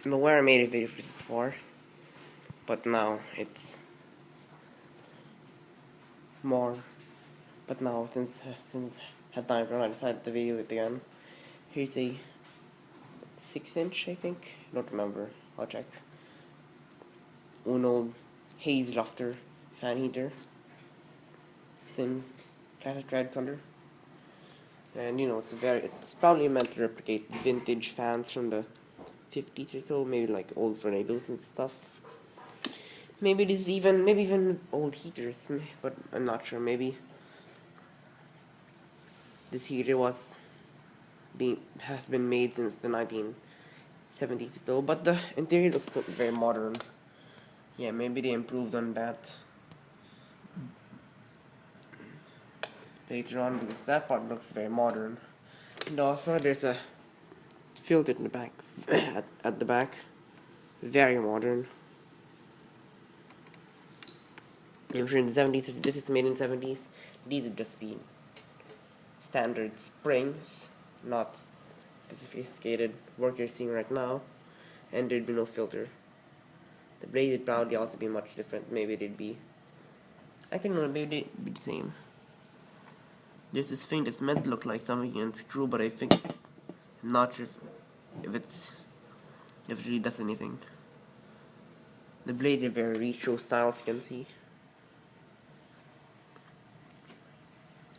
I'm aware I made a video for this before, but now it's more. But now, since I had time, I decided to video it again. Here's a 6-inch, I think. Don't remember. I'll check. Unold Heizlufter fan heater. It's in classic red color. And you know, it's probably meant to replicate vintage fans from the 50s or so, maybe like old tornadoes and stuff. Maybe even old heaters, but I'm not sure. Maybe this heater has been made since the 1970s though, but the interior looks very modern. Yeah, maybe they improved on that later on, because that part looks very modern. And also there's a filter in the back at the back, very modern. I'm sure in the 70s, if this is made in the 70s, these would just be standard springs, not the sophisticated work you're seeing right now, and there'd be no filter. The blade would probably also be much different. Maybe they'd be, I can know, maybe they'd be the same. There's this thing that's meant to look like something you can screw, but I think it's not sure if it really does anything. The blades are very retro style, as you can see.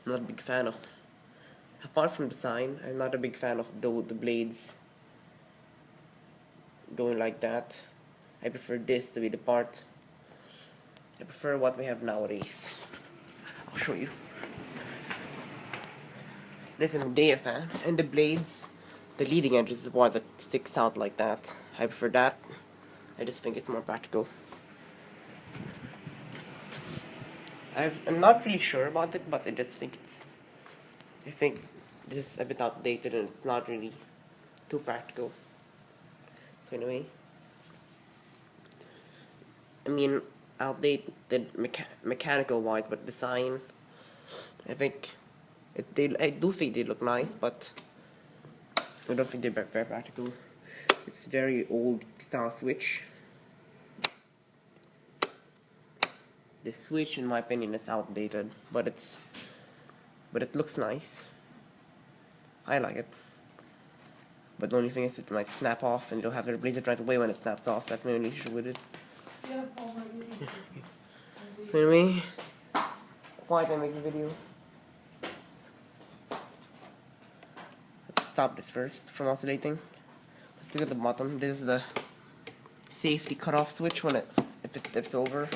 Not a big fan of, apart from design, I'm not a big fan of the blades going like that. I prefer this to be the part. I prefer what we have nowadays. I'll show you. This is a Daya fan, and the blades, the leading edge is the part that sticks out like that. I prefer that. I just think it's more practical. I'm not really sure about it, but I just think this is a bit outdated and it's not really too practical. So anyway, I mean outdated mechanical wise, but design, I do think they look nice, but I don't think they're very practical. It's very old style switch. The switch, in my opinion, is outdated, but it looks nice. I like it. But the only thing is it might snap off, and you'll have to replace it right away when it snaps off. That's my only issue with it. So anyway, why did I make the video? Let's stop this first from oscillating. Let's look at the bottom. This is the safety cutoff switch if it tips over.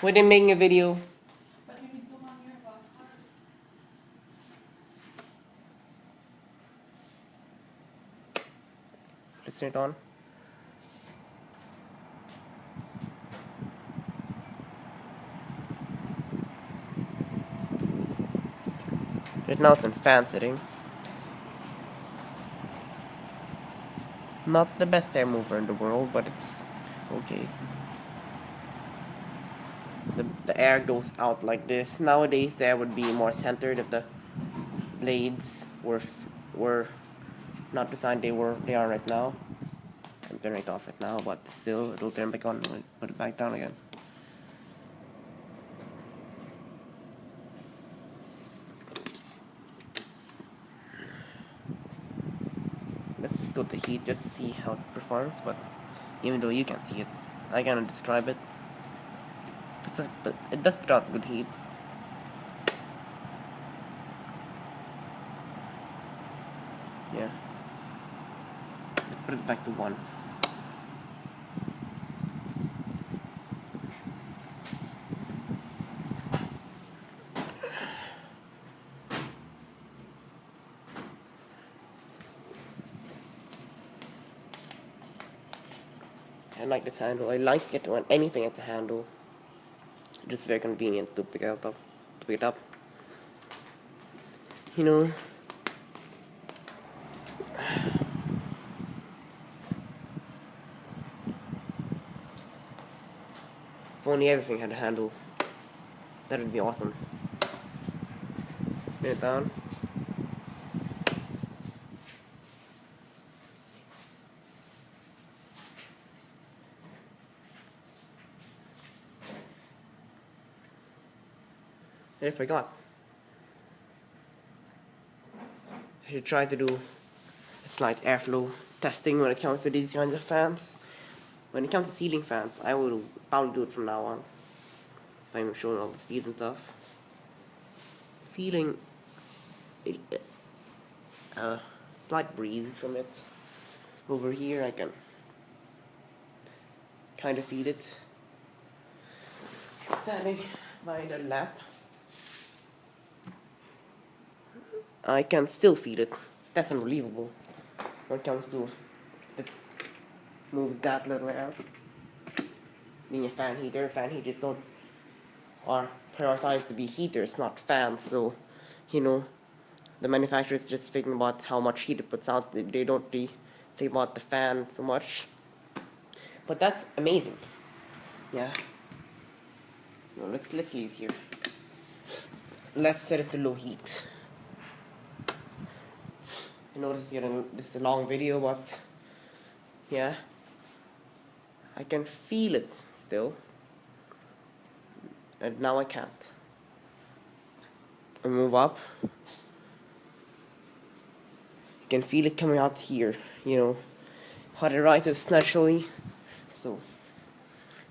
We didn't make a video. But you need to hang your back first. Let's turn it on. Right now it's in fan setting. Not the best air mover in the world, but it's okay. The air goes out like this. Nowadays the air would be more centered if the blades were not designed they are right now. I'm turning it off right now, but still it'll turn back on when I put it back down again. Let's just go to heat just to see how it performs, but even though you can't see it, I cannot describe it. But it does put out good heat. Yeah. Let's put it back to 1. I like this handle. I like it when anything has a handle. Just very convenient to pick it up. You know, If only everything had a handle. That would be awesome. Spin it down. I forgot. I should try to do a slight airflow testing when it comes to these kinds of fans. When it comes to ceiling fans, I will probably do it from now on. If I'm showing all the speeds and stuff. Feeling a slight breeze from it. Over here I can kind of feel it. Standing by the lamp, I can still feel it. That's unbelievable. When it comes to it's moves that little air. Being a fan heaters don't are prioritized to be heaters, not fans. So, you know, the manufacturers just thinking about how much heat it puts out. They don't really think about the fan so much. But that's amazing. Yeah. No, let's leave here. Let's set it to low heat. I know this is a long video, but yeah, I can feel it still, and now I can't. I move up. You can feel it coming out here. You know, hot it rises naturally. So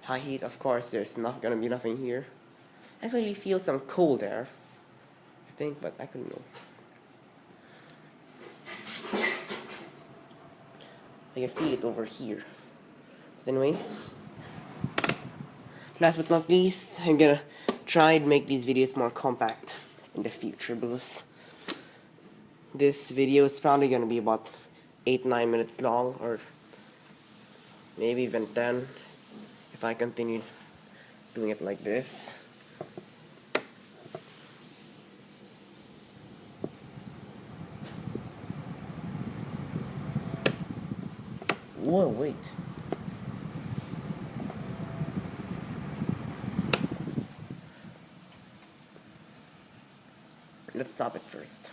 high heat, of course, there's not gonna be nothing here. I really feel some cold air, I think, but I couldn't know. I can feel it over here. But anyway, last but not least, I'm gonna try and make these videos more compact in the future, because this video is probably gonna be about 8-9 minutes long, or maybe even 10 if I continue doing it like this. Whoa, wait. Let's stop it first.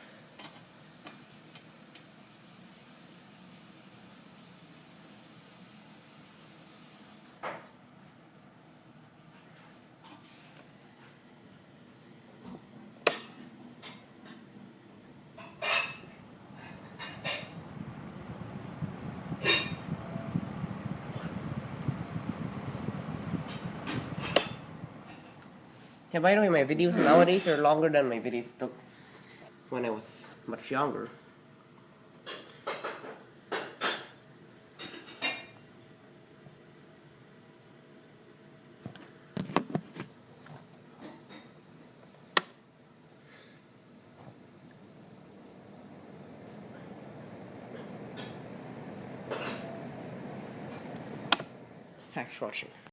Yeah, by the way, my videos nowadays are longer than my videos took when I was much younger. Thanks for watching.